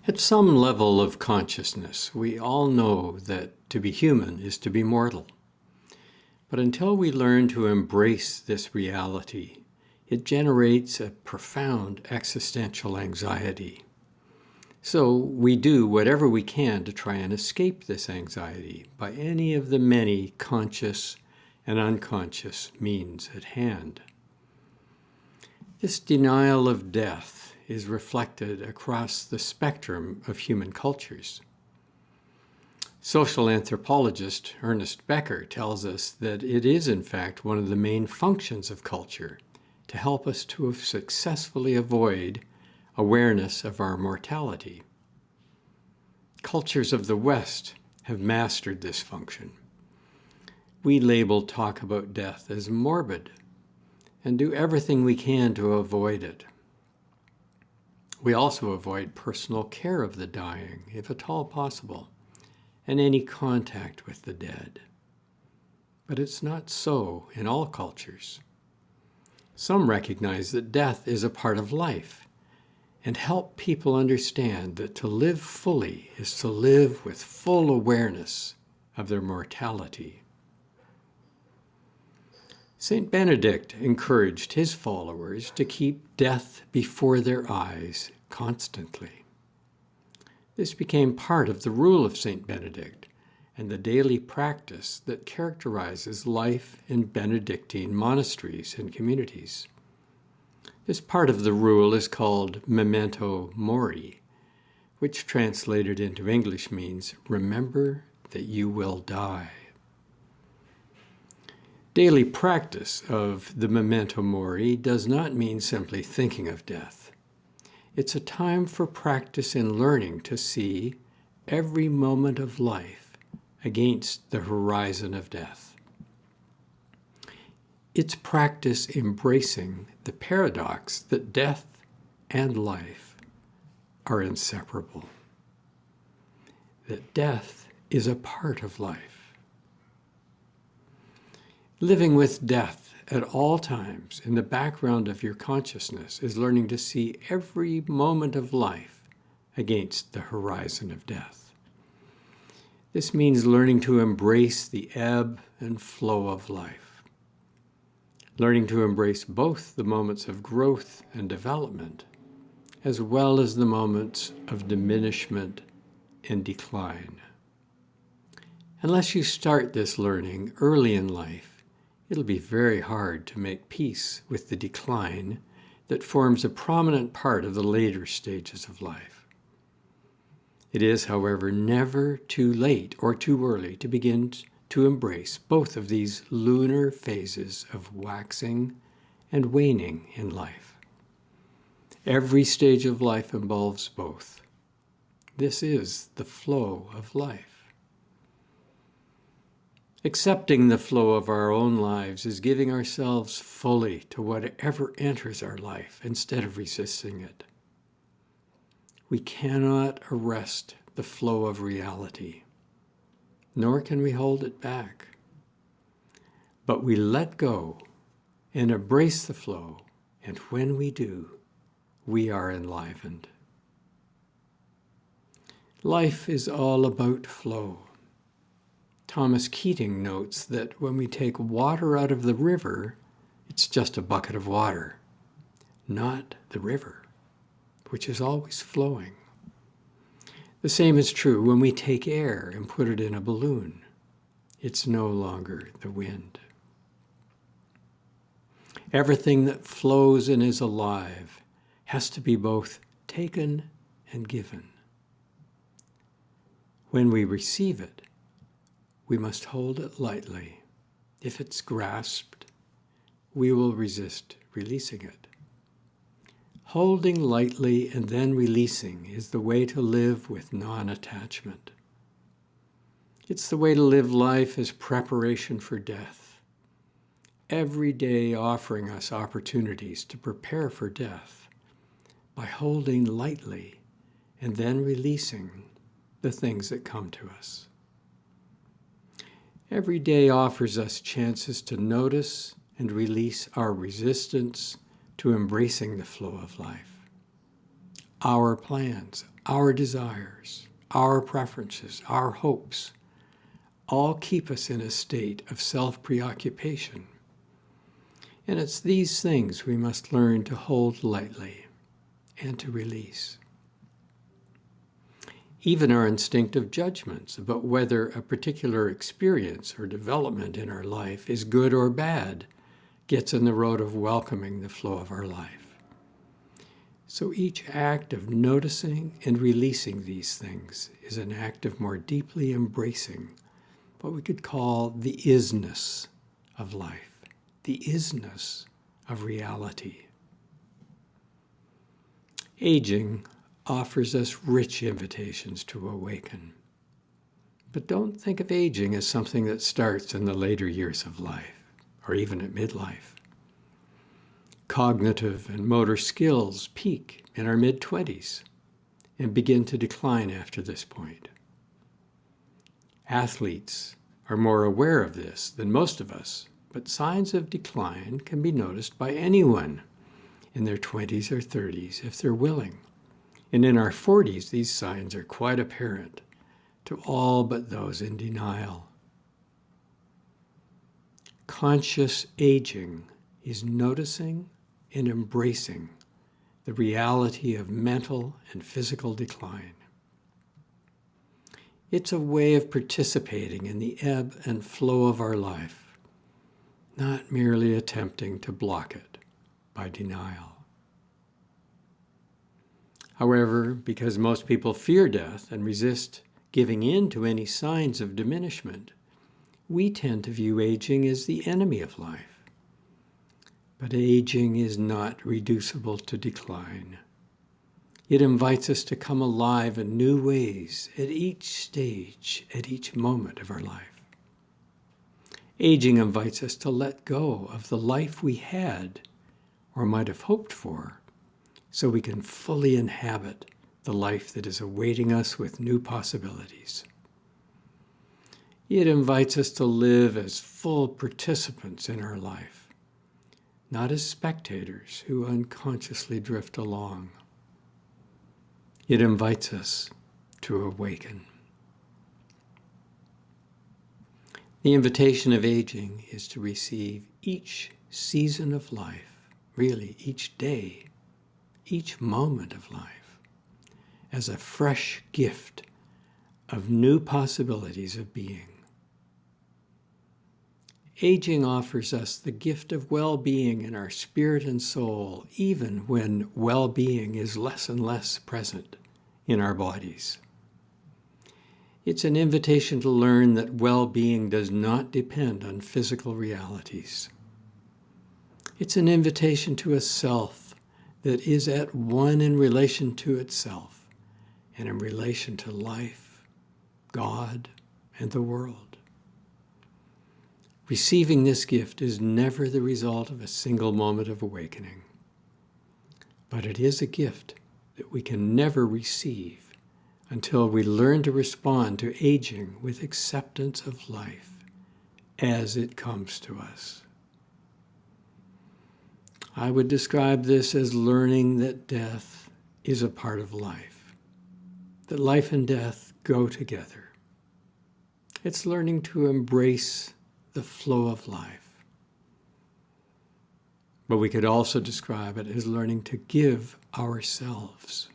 At some level of consciousness, we all know that to be human is to be mortal. But until we learn to embrace this reality, it generates a profound existential anxiety. So we do whatever we can to try and escape this anxiety by any of the many conscious and unconscious means at hand. This denial of death is reflected across the spectrum of human cultures. Social anthropologist Ernest Becker tells us that it is, in fact, one of the main functions of culture to help us to successfully avoid awareness of our mortality. Cultures of the West have mastered this function. We label talk about death as morbid and do everything we can to avoid it. We also avoid personal care of the dying, if at all possible, and any contact with the dead. But it's not so in all cultures. Some recognize that death is a part of life and help people understand that to live fully is to live with full awareness of their mortality. Saint Benedict encouraged his followers to keep death before their eyes constantly. This became part of the rule of Saint Benedict and the daily practice that characterizes life in Benedictine monasteries and communities. This part of the rule is called memento mori, which translated into English means remember that you will die. Daily practice of the memento mori does not mean simply thinking of death. It's a time for practice in learning to see every moment of life against the horizon of death. It's practice embracing the paradox that death and life are inseparable, that death is a part of life. Living with death at all times in the background of your consciousness is learning to see every moment of life against the horizon of death. This means learning to embrace the ebb and flow of life, learning to embrace both the moments of growth and development, as well as the moments of diminishment and decline. Unless you start this learning early in life, it'll be very hard to make peace with the decline that forms a prominent part of the later stages of life. It is, however, never too late or too early to begin to embrace both of these lunar phases of waxing and waning in life. Every stage of life involves both. This is the flow of life. Accepting the flow of our own lives is giving ourselves fully to whatever enters our life instead of resisting it. We cannot arrest the flow of reality, nor can we hold it back. But we let go and embrace the flow, and when we do, we are enlivened. Life is all about flow. Thomas Keating notes that when we take water out of the river, it's just a bucket of water, not the river, which is always flowing. The same is true when we take air and put it in a balloon. It's no longer the wind. Everything that flows and is alive has to be both taken and given. When we receive it, we must hold it lightly. If it's grasped, we will resist releasing it. Holding lightly and then releasing is the way to live with non-attachment. It's the way to live life as preparation for death, every day offering us opportunities to prepare for death by holding lightly and then releasing the things that come to us. Every day offers us chances to notice and release our resistance to embracing the flow of life. Our plans, our desires, our preferences, our hopes, all keep us in a state of self-preoccupation. And it's these things we must learn to hold lightly and to release. Even our instinctive judgments about whether a particular experience or development in our life is good or bad gets in the road of welcoming the flow of our life. So each act of noticing and releasing these things is an act of more deeply embracing what we could call the isness of life, the isness of reality. Aging offers us rich invitations to awaken. But don't think of aging as something that starts in the later years of life, or even at midlife. Cognitive and motor skills peak in our mid-20s and begin to decline after this point. Athletes are more aware of this than most of us, but signs of decline can be noticed by anyone in their 20s or 30s if they're willing. And in our 40s, these signs are quite apparent to all but those in denial. Conscious aging is noticing and embracing the reality of mental and physical decline. It's a way of participating in the ebb and flow of our life, not merely attempting to block it by denial. However, because most people fear death and resist giving in to any signs of diminishment, we tend to view aging as the enemy of life. But aging is not reducible to decline. It invites us to come alive in new ways at each stage, at each moment of our life. Aging invites us to let go of the life we had or might have hoped for, so we can fully inhabit the life that is awaiting us with new possibilities. It invites us to live as full participants in our life, not as spectators who unconsciously drift along. It invites us to awaken. The invitation of aging is to receive each season of life, really each day, each moment of life, as a fresh gift of new possibilities of being. Aging offers us the gift of well-being in our spirit and soul, even when well-being is less and less present in our bodies. It's an invitation to learn that well-being does not depend on physical realities. It's an invitation to a self that is at one in relation to itself and in relation to life, God, and the world. Receiving this gift is never the result of a single moment of awakening, but it is a gift that we can never receive until we learn to respond to aging with acceptance of life as it comes to us. I would describe this as learning that death is a part of life, that life and death go together. It's learning to embrace the flow of life. But we could also describe it as learning to give ourselves.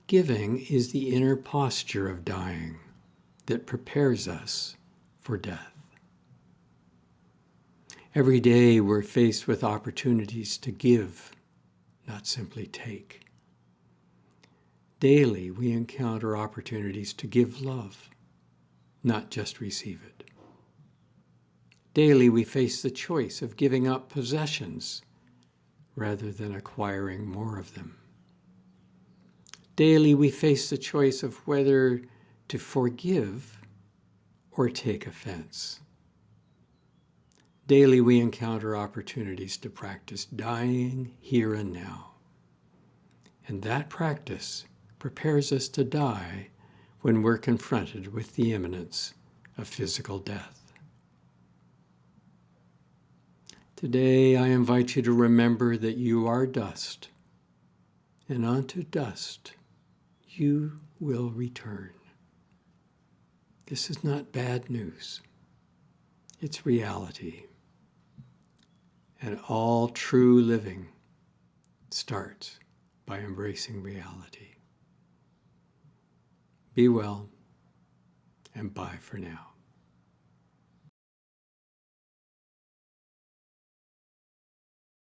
Giving is the inner posture of dying that prepares us for death. Every day we're faced with opportunities to give, not simply take. Daily we encounter opportunities to give love, not just receive it. Daily we face the choice of giving up possessions rather than acquiring more of them. Daily we face the choice of whether to forgive or take offense. Daily we encounter opportunities to practice dying here and now. And that practice prepares us to die when we're confronted with the imminence of physical death. Today I invite you to remember that you are dust and unto dust you will return. This is not bad news. It's reality. And all true living starts by embracing reality. Be well, and bye for now.